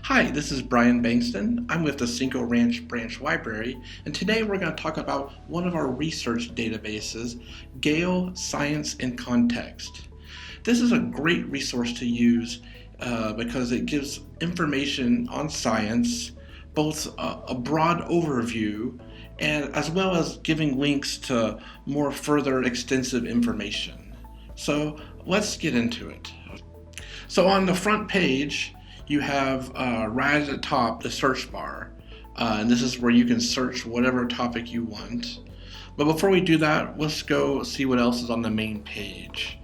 Hi, this is Brian Bankston. I'm with the Cinco Ranch Branch Library, and today we're going to talk about one of our research databases, Gale Science in Context. This is a great resource to use because it gives information on science, both a broad overview and as well as giving links to more further extensive information. So let's get into it. So on the front page, you have right at the top the search bar, and this is where you can search whatever topic you want. But before we do that, let's go see what else is on the main page.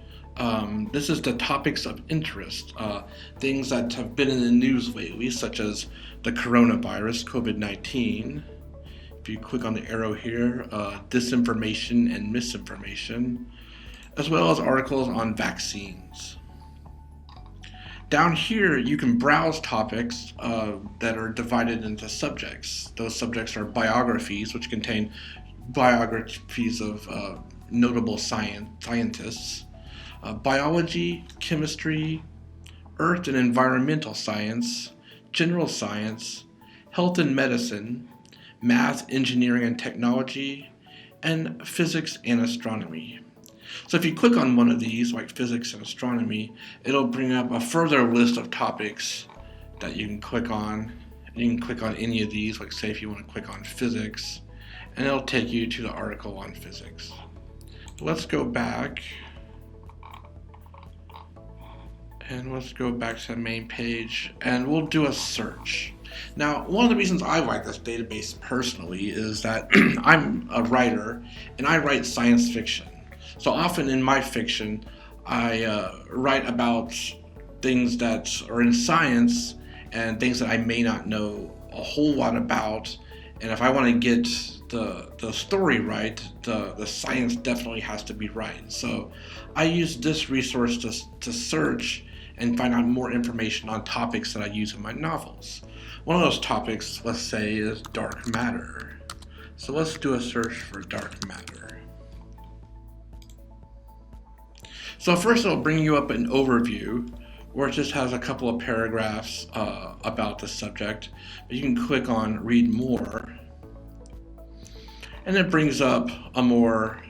This is the topics of interest, things that have been in the news lately, such as the coronavirus, COVID-19. If you click on the arrow here, disinformation and misinformation, as well as articles on vaccines. Down here, you can browse topics that are divided into subjects. Those subjects are biographies, which contain biographies of notable scientists, biology, chemistry, earth and environmental science, general science, health and medicine, math, engineering and technology, and physics and astronomy. So if you click on one of these, like physics and astronomy, it'll bring up a further list of topics that you can click on. You can click on any of these, like say if you want to click on physics, and it'll take you to the article on physics. So let's go back. And let's go back to the main page, and we'll do a search. Now, one of the reasons I like this database personally is that I'm a writer, and I write science fiction. So often in my fiction, I write about things that are in science and things that I may not know a whole lot about. And if I want to get the story right, the science definitely has to be right. So I use this resource to search and find out more information on topics that I use in my novels. One of those topics, let's say, is dark matter. So let's do a search for dark matter. So first it'll bring you up an overview where it just has a couple of paragraphs about the subject. But you can click on read more, and it brings up a more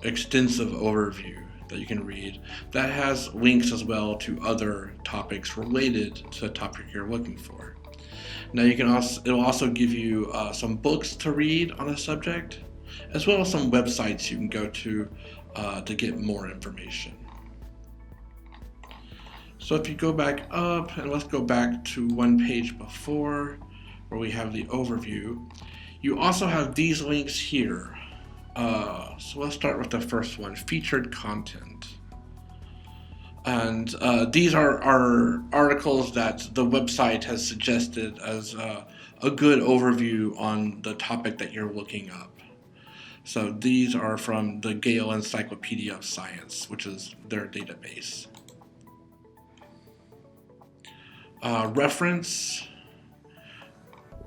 extensive overview that you can read that has links as well to other topics related to the topic you're looking for. Now it'll also give you some books to read on a subject, as well as some websites you can go to get more information. So if you go back up, and let's go back to one page before where we have the overview, you also have these links here. So let's start with the first one, featured content. And these are articles that the website has suggested as a good overview on the topic that you're looking up. So these are from the Gale Encyclopedia of Science, which is their database. Reference,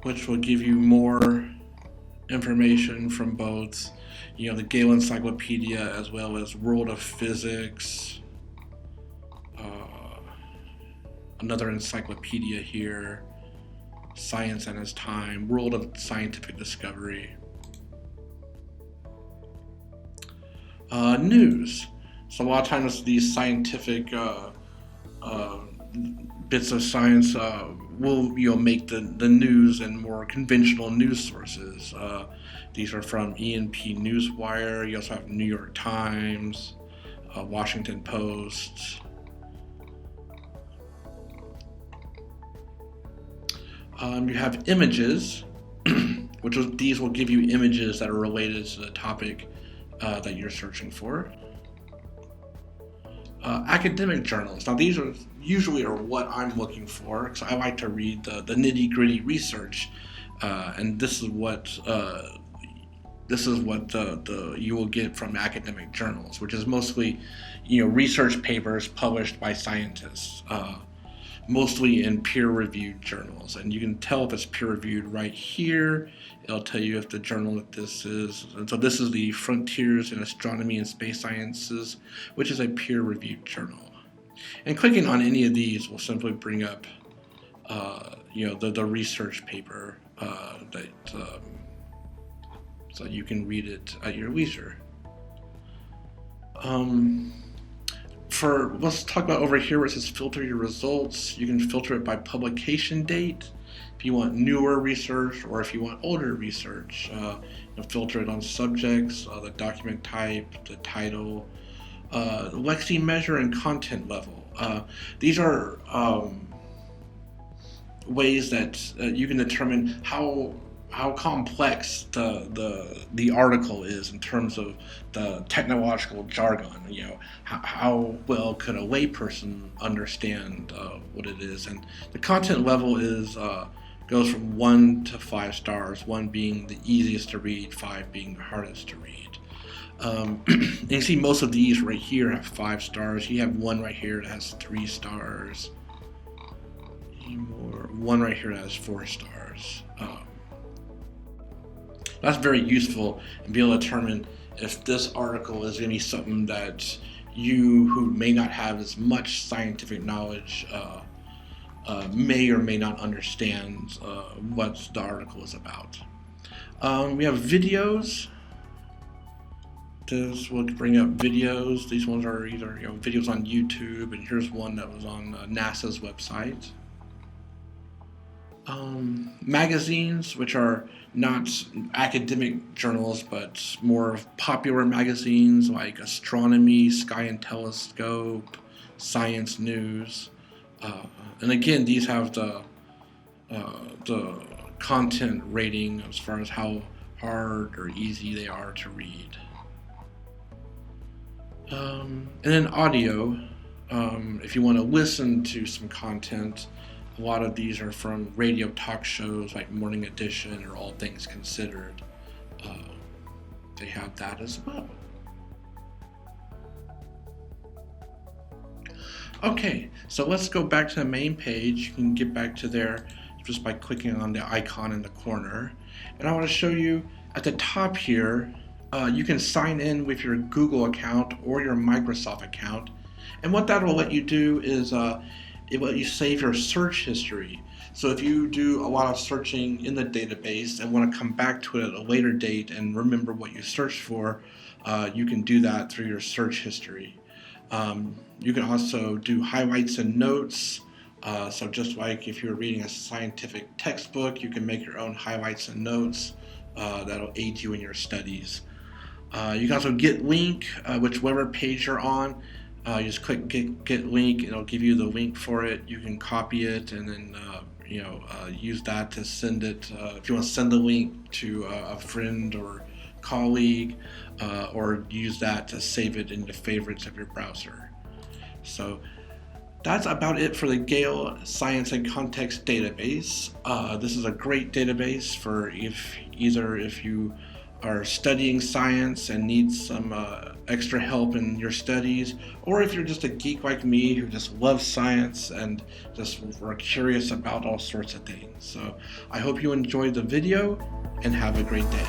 which will give you more information from both, the Gale Encyclopedia as well as World of Physics. Another encyclopedia here, Science and Its Time, World of Scientific Discovery. News. So a lot of times these scientific bits of science will make the news in more conventional news sources. These are from E&P Newswire. You also have New York Times, Washington Post. You have images, these will give you images that are related to the topic that you're searching for. Academic journals. Now these are usually what I'm looking for, because I like to read the nitty-gritty research, and this is what you will get from academic journals, which is mostly research papers published by scientists, mostly in peer-reviewed journals. And you can tell if it's peer-reviewed right here. It'll tell you if the journal that this is. And so this is the Frontiers in Astronomy and Space Sciences, which is a peer-reviewed journal. And clicking on any of these will simply bring up the research paper so you can read it at your leisure. Let's talk about over here where it says filter your results. You can filter it by publication date. If you want newer research or if you want older research, filter it on subjects, the document type, the title, lexeme measure, and content level. These are ways that you can determine how complex the article is in terms of the technological jargon. How well could a layperson understand what it is, and the content level goes from 1 to 5 stars, 1 being the easiest to read, 5 being the hardest to read. And you see most of these right here have 5 stars. You have one right here that has 3 stars. One right here that has 4 stars. That's very useful and be able to determine if this article is going to be something that you, who may not have as much scientific knowledge, may or may not understand what the article is about. We have videos. This will bring up videos. These ones are either videos on YouTube, and here's one that was on NASA's website. Magazines, which are not academic journals, but more popular magazines like Astronomy, Sky and Telescope, Science News, and again, these have the content rating as far as how hard or easy they are to read. And then audio, if you want to listen to some content. A lot of these are from radio talk shows like Morning Edition or All Things Considered. They have that as well. Okay, so let's go back to the main page. You can get back to there just by clicking on the icon in the corner. And I want to show you at the top here, you can sign in with your Google account or your Microsoft account. And what that will let you do is it will let you save your search history. So if you do a lot of searching in the database and want to come back to it at a later date and remember what you searched for, you can do that through your search history. You can also do highlights and notes. So just like if you're reading a scientific textbook, you can make your own highlights and notes that'll aid you in your studies. You can also get link, whichever page you're on. You just click get link, it'll give you the link for it. You can copy it and then use that to send it. If you want to send the link to a friend or colleague, or use that to save it in the favorites of your browser. So that's about it for the Gale Science and Context database. This is a great database for if you are studying science and need some extra help in your studies, or if you're just a geek like me who just loves science and just are curious about all sorts of things. So I hope you enjoyed the video and have a great day.